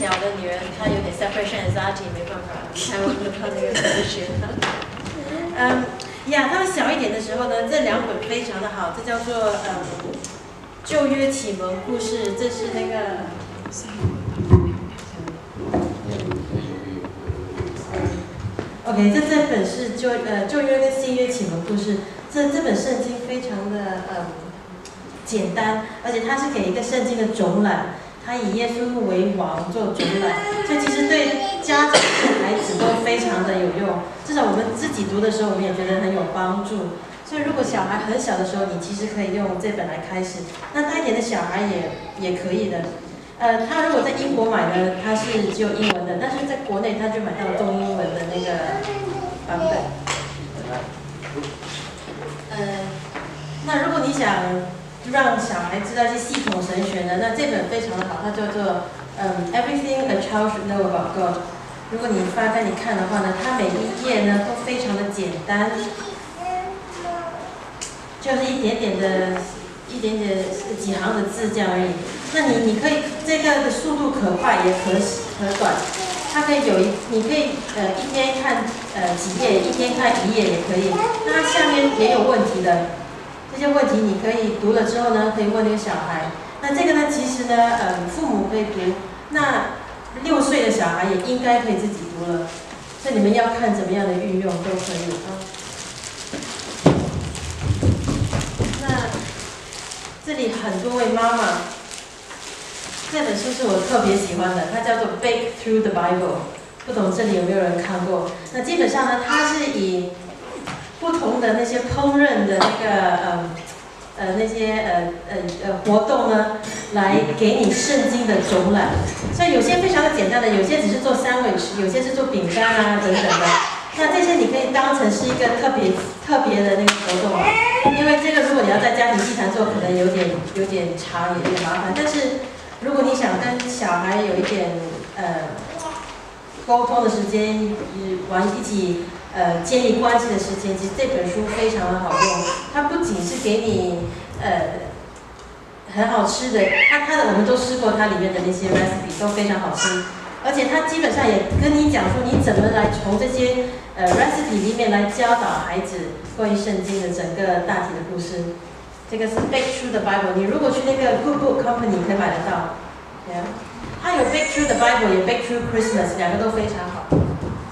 小的女儿她有点 separation anxiety， 没办法，台湾的她那个哲学。他们小一点的时候呢，这两本非常的好，这叫做旧约启蒙故事，这是那个。OK， 这本是旧约跟新约启蒙故事，这本圣经非常的简单，而且它是给一个圣经的总览，它以耶稣为王做总览，所以其实对家长对孩子都非常的有用。至少我们自己读的时候，我们也觉得很有帮助。所以如果小孩很小的时候，你其实可以用这本来开始。那大一点的小孩也可以的。他如果在英国买呢，他是只有英文的，但是在国内他就买到了中英文的那个版本。那如果你想让小孩知道一些系统神学呢，那这本非常的好，它叫做Everything a Child Should Know About God。如果你翻开你看的话呢，它每一页呢都非常的简单，就是一点点几行的字这样而已。那你可以这个的速度可快也可短，它可以你可以一天看几页，一天看1页也可以。那它下面也有问题的，这些问题你可以读了之后呢，可以问那个小孩。那这个呢，其实呢，父母可以读，那6岁的小孩也应该可以自己读了。所以你们要看怎么样的运用都可以啊。那这里很多位妈妈。这本书是我特别喜欢的，它叫做《Bake Through the Bible》，不懂这里有没有人看过？那基本上呢，它是以不同的那些烹饪的那些活动呢，来给你圣经的总览。所以有些非常的简单的，有些只是做sandwich，有些是做饼干啊等等的。那这些你可以当成是一个特别的那个活动，因为这个如果你要在家庭祭坛做，可能有点长，有点麻烦，但是。如果你想跟小孩有一点沟通的时间，一起建立关系的时间，其实这本书非常的好用。它不仅是给你很好吃的，我们都吃过它里面的那些 recipe 都非常好吃，而且它基本上也跟你讲说你怎么来从这些recipe 里面来教导孩子关于圣经的整个大体的故事。这个是 Bake Through the Bible， 你如果去那个 Good Book Company 可以买得到，它有 Bake Through the Bible， 也 Bake Through Christmas， 两个都非常好。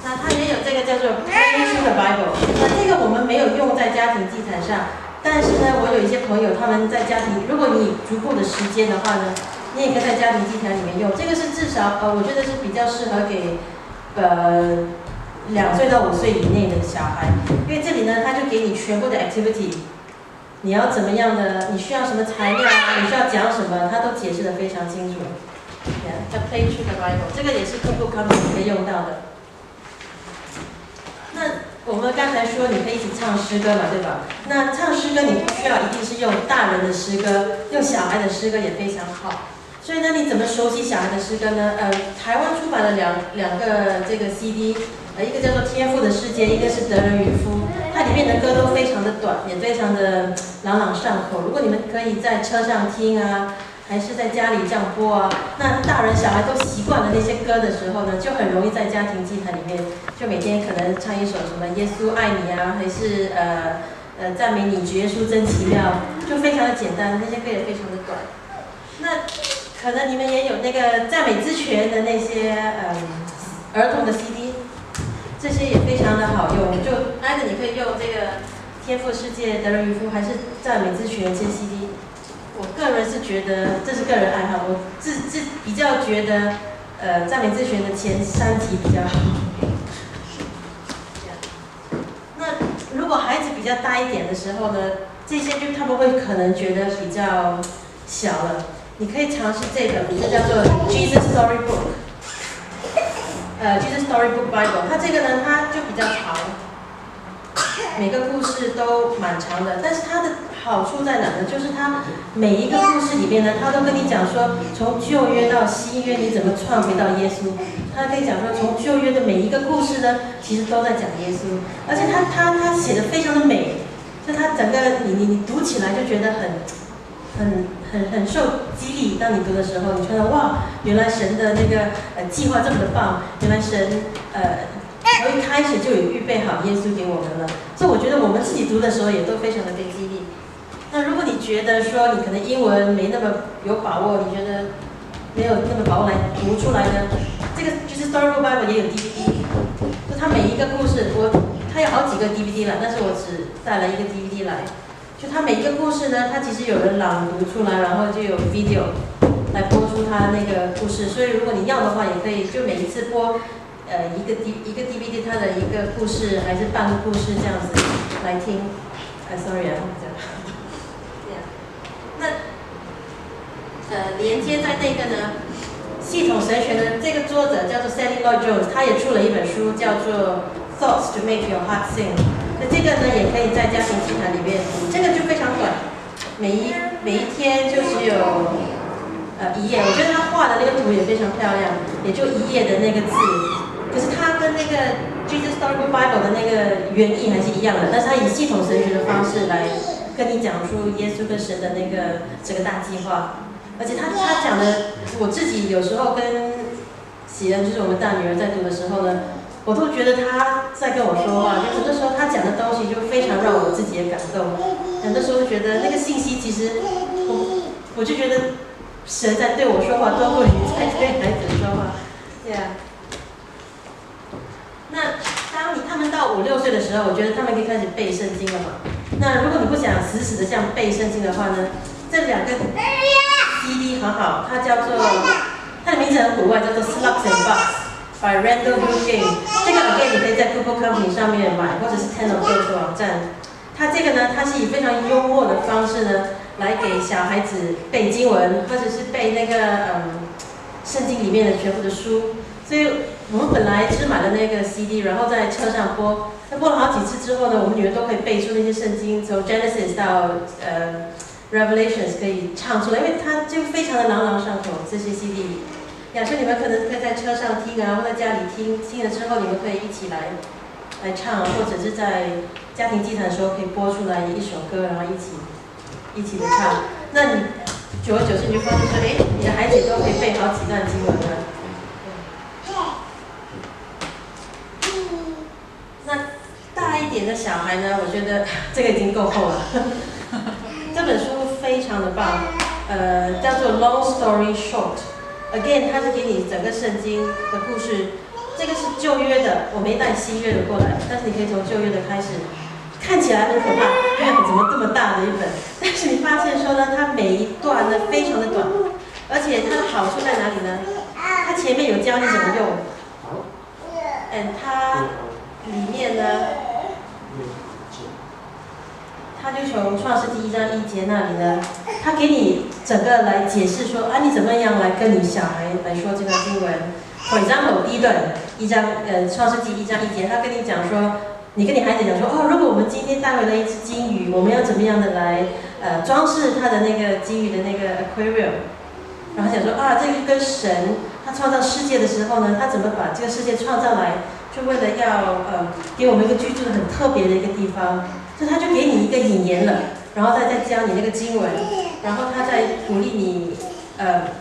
那它也有这个叫做 Pray Through the Bible， 那这个我们没有用在家庭祭坛上，但是呢，我有一些朋友他们在家庭，如果你足够的时间的话呢，你也可以在家庭祭坛里面用。这个是至少我觉得是比较适合给2岁到5岁以内的小孩，因为这里呢，它就给你全部的 activity。你要怎么样的？你需要什么材料啊？你需要讲什么？他都解释得非常清楚。叫 Play Through the Bible， 这个也是Good Book Company可以用到的。那我们刚才说你可以一起唱诗歌嘛，对吧？那唱诗歌你不需要一定是用大人的诗歌，用小孩的诗歌也非常好。所以呢，你怎么熟悉小孩的诗歌呢？台湾出版了两个这个 CD， 一个叫做《天赋的世界》，一个是《得人渔夫》。它里面的歌都非常的短，也非常的朗朗上口。如果你们可以在车上听啊，还是在家里这样播啊，那大人小孩都习惯了那些歌的时候呢，就很容易在家庭祭坛里面，就每天可能唱一首什么耶稣爱你啊，还是赞美你，主耶稣真奇妙，就非常的简单，那些歌也非常的短。那可能你们也有那个赞美之泉的那些儿童的 CD。这些也非常的好用，就挨着你可以用这个天赋世界、得人渔夫还是赞美之泉这些 CD。我个人是觉得这是个人爱好，我比较觉得赞美之泉的前3集比较好。那如果孩子比较大一点的时候呢，这些就他们会可能觉得比较小了，你可以尝试这个，这叫做 Jesus Storybook。Jesus Storybook Bible， 它这个呢，它就比较长，每个故事都蛮长的。但是它的好处在哪呢？就是它每一个故事里面呢，它都跟你讲说，从旧约到新约你怎么串回到耶稣。它可以讲说，从旧约的每一个故事呢，其实都在讲耶稣，而且它写的非常的美，就它整个你读起来就觉得很受激励。当你读的时候，你看到哇，原来神的那个计划这么的棒，原来神从一开始就有预备好耶稣给我们了。所以我觉得我们自己读的时候也都非常的被激励。那如果你觉得说你可能英文没那么有把握，你觉得没有那么把握来读出来呢？这个就是 Storybook Bible 也有 DVD， 就它每一个故事，它有好几个 DVD 了，但是我只带了一个 DVD 来。就它每一个故事呢，它其实有人朗读出来，然后就有 video 来播出它那个故事。所以如果你要的话，也可以就每一次播一个 DVD 它的一个故事还是半个故事这样子来听。sorry 啊，这样。那连接在那个呢，系统神学的这个作者叫做 Sally Lloyd Jones， 他也出了一本书叫做 Thoughts to Make Your Heart Sing。那这个呢，也可以在家庭祭坛里面读，这个就非常短，每一天就只有一页。我觉得他画的那个图也非常漂亮，也就一页的那个字，可是他跟那个 Jesus Storybook Bible 的那个原意还是一样的，但是他以系统神学的方式来跟你讲述耶稣跟神的那个整个大计划。而且他讲的，我自己有时候跟喜恩，就是我们大女儿在读的时候呢，我都觉得他在跟我说话，就很多时候他讲的东西就非常让我自己也感动。很多时候觉得那个信息，其实我就觉得神在对我说话，多过于在对孩子说话。对啊。那当他们到5、6岁的时候，我觉得他们可以开始背圣经了嘛。那如果你不想死死的这样背圣经的话呢，这2个 CD 很好，它叫做，它的名字很古怪，叫做 Slugs and Bugs by Randall Woodgate。这个 again 你可以在 Google Company 上面买，或者是 Ten of Books 网站。它这个呢，它是以非常幽默的方式呢，来给小孩子背经文，或者是背那个圣经里面的全部的书。所以我们本来只买了那个 CD， 然后在车上播，那播了好几次之后呢，我们女儿都可以背出那些圣经，从 Genesis 到Revelations 可以唱出来，因为它就非常的朗朗上口。这些 CD， 所以你们可能可以在车上听啊，或在家里听，听了之后你们可以一起来唱，或者是在家庭祭坛的时候可以播出来一首歌，然后一起的唱。那你久而久之你就发现说，你的孩子都可以背好几段经文了。那大一点的小孩呢，我觉得这个已经够厚了。这本书非常的棒，叫做 Long Story Short。Again， 它是给你整个圣经的故事。这个是旧约的，我没带新约的过来，但是你可以从旧约的开始。看起来很可怕，怎么这么大的一本？但是你发现说呢，它每一段呢非常的短，而且它的好处在哪里呢？它前面有教你怎么用，它里面呢。他就从创世纪1章1节那里呢，他给你整个来解释说你怎么样来跟你小孩来说这个经文。For example， 第一段创世纪1章1节，他跟你讲说，你跟你孩子讲说，如果我们今天带回来一只金鱼，我们要怎么样的来装饰它的那个金鱼的那个 aquarium。然后讲说这个跟神他创造世界的时候呢，他怎么把这个世界创造来，就为了要给我们一个居住的很特别的一个地方。所以他就给你一个引言了，然后再教你那个经文，然后他再鼓励你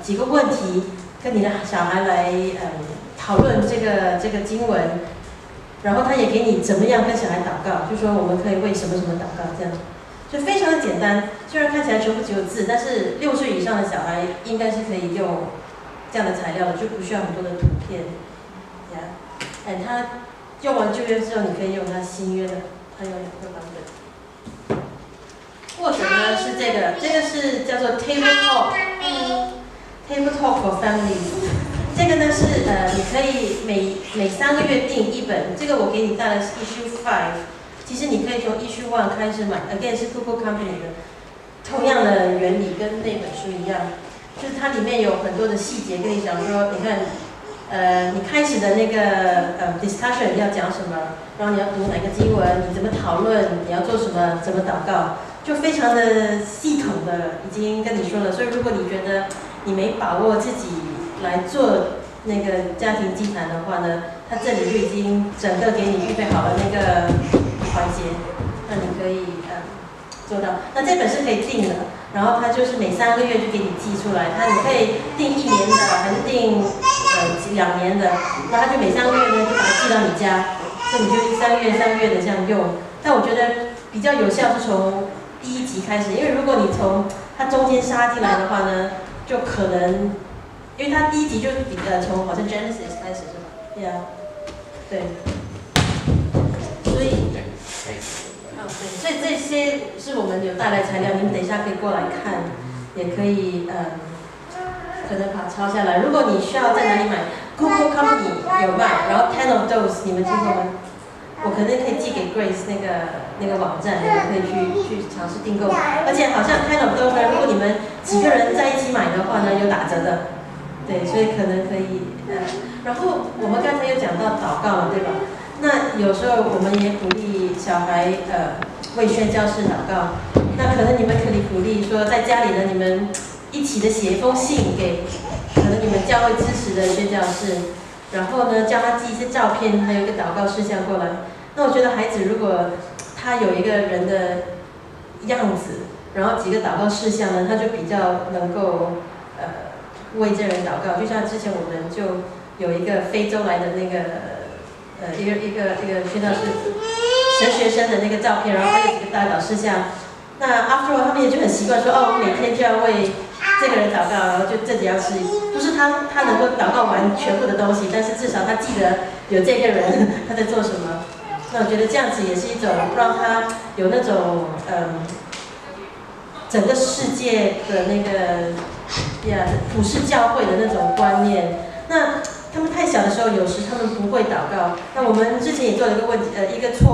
几个问题，跟你的小孩来讨论这个经文，然后他也给你怎么样跟小孩祷告，就说我们可以为什么什么祷告这样，就非常的简单。虽然看起来全部只有字，但是6岁以上的小孩应该是可以用这样的材料的，就不需要很多的图片。他用完旧约之后，你可以用他新约的。还有2个版本，或者呢是这个是叫做 Table Talk for Families。这个呢是你可以每3个月订一本，这个我给你带的是 Issue 5。其实你可以从 Issue 1开始买 ，again 是 Google Company 的，同样的原理跟那本书一样，就是它里面有很多的细节跟你讲说，你看。你开始的那个discussion 要讲什么，然后你要读哪个经文，你怎么讨论，你要做什么，怎么祷告，就非常的系统的已经跟你说了。所以如果你觉得你没把握自己来做那个家庭祭坛的话呢，它这里就已经整个给你预备好了那个环节，那你可以做到。那这本是可以订的，然后他就是每3个月就给你寄出来，你可以订1年的，还是订2年的，然后他就每3个月呢就把它寄到你家，所以你就3个月的这样用。但我觉得比较有效是从第1集开始，因为如果你从它中间杀进来的话呢，就可能，因为它第1集就是从好像 Genesis 开始是吧？对啊，对，所以。对，所以这些是我们有带来材料，你们等一下可以过来看，也可以可能把它抄下来。如果你需要在哪里买 ，Google Company 有卖，然后 10 of those 你们听过吗？我可能可以寄给 Grace 那个网站，你们可以去尝试订购。而且好像 10 of those 呢，如果你们几个人在一起买的话呢，有打折的。对，所以可能可以然后我们刚才有讲到祷告了，对吧？那有时候我们也鼓励小孩为宣教士祷告。那可能你们可以鼓励说，在家里呢，你们一起的写一封信给可能你们教会支持的宣教士，然后呢叫他寄一些照片，还有一个祷告事项过来。那我觉得孩子如果他有一个人的样子，然后几个祷告事项呢，他就比较能够为这人祷告。就像之前我们就有一个非洲来的那个。一个宣教士神学生的那个照片，然后还有几个代祷事项。那 after all 他们也就很习惯说，我每天就要为这个人祷告，然后就自己要吃，不是他能够祷告完全部的东西，但是至少他记得有这个人他在做什么。那我觉得这样子也是一种让他有那种整个世界的那个普世教会的那种观念。那他们太小的时候，有时他们不会祷告。那我们之前也做了一个错误。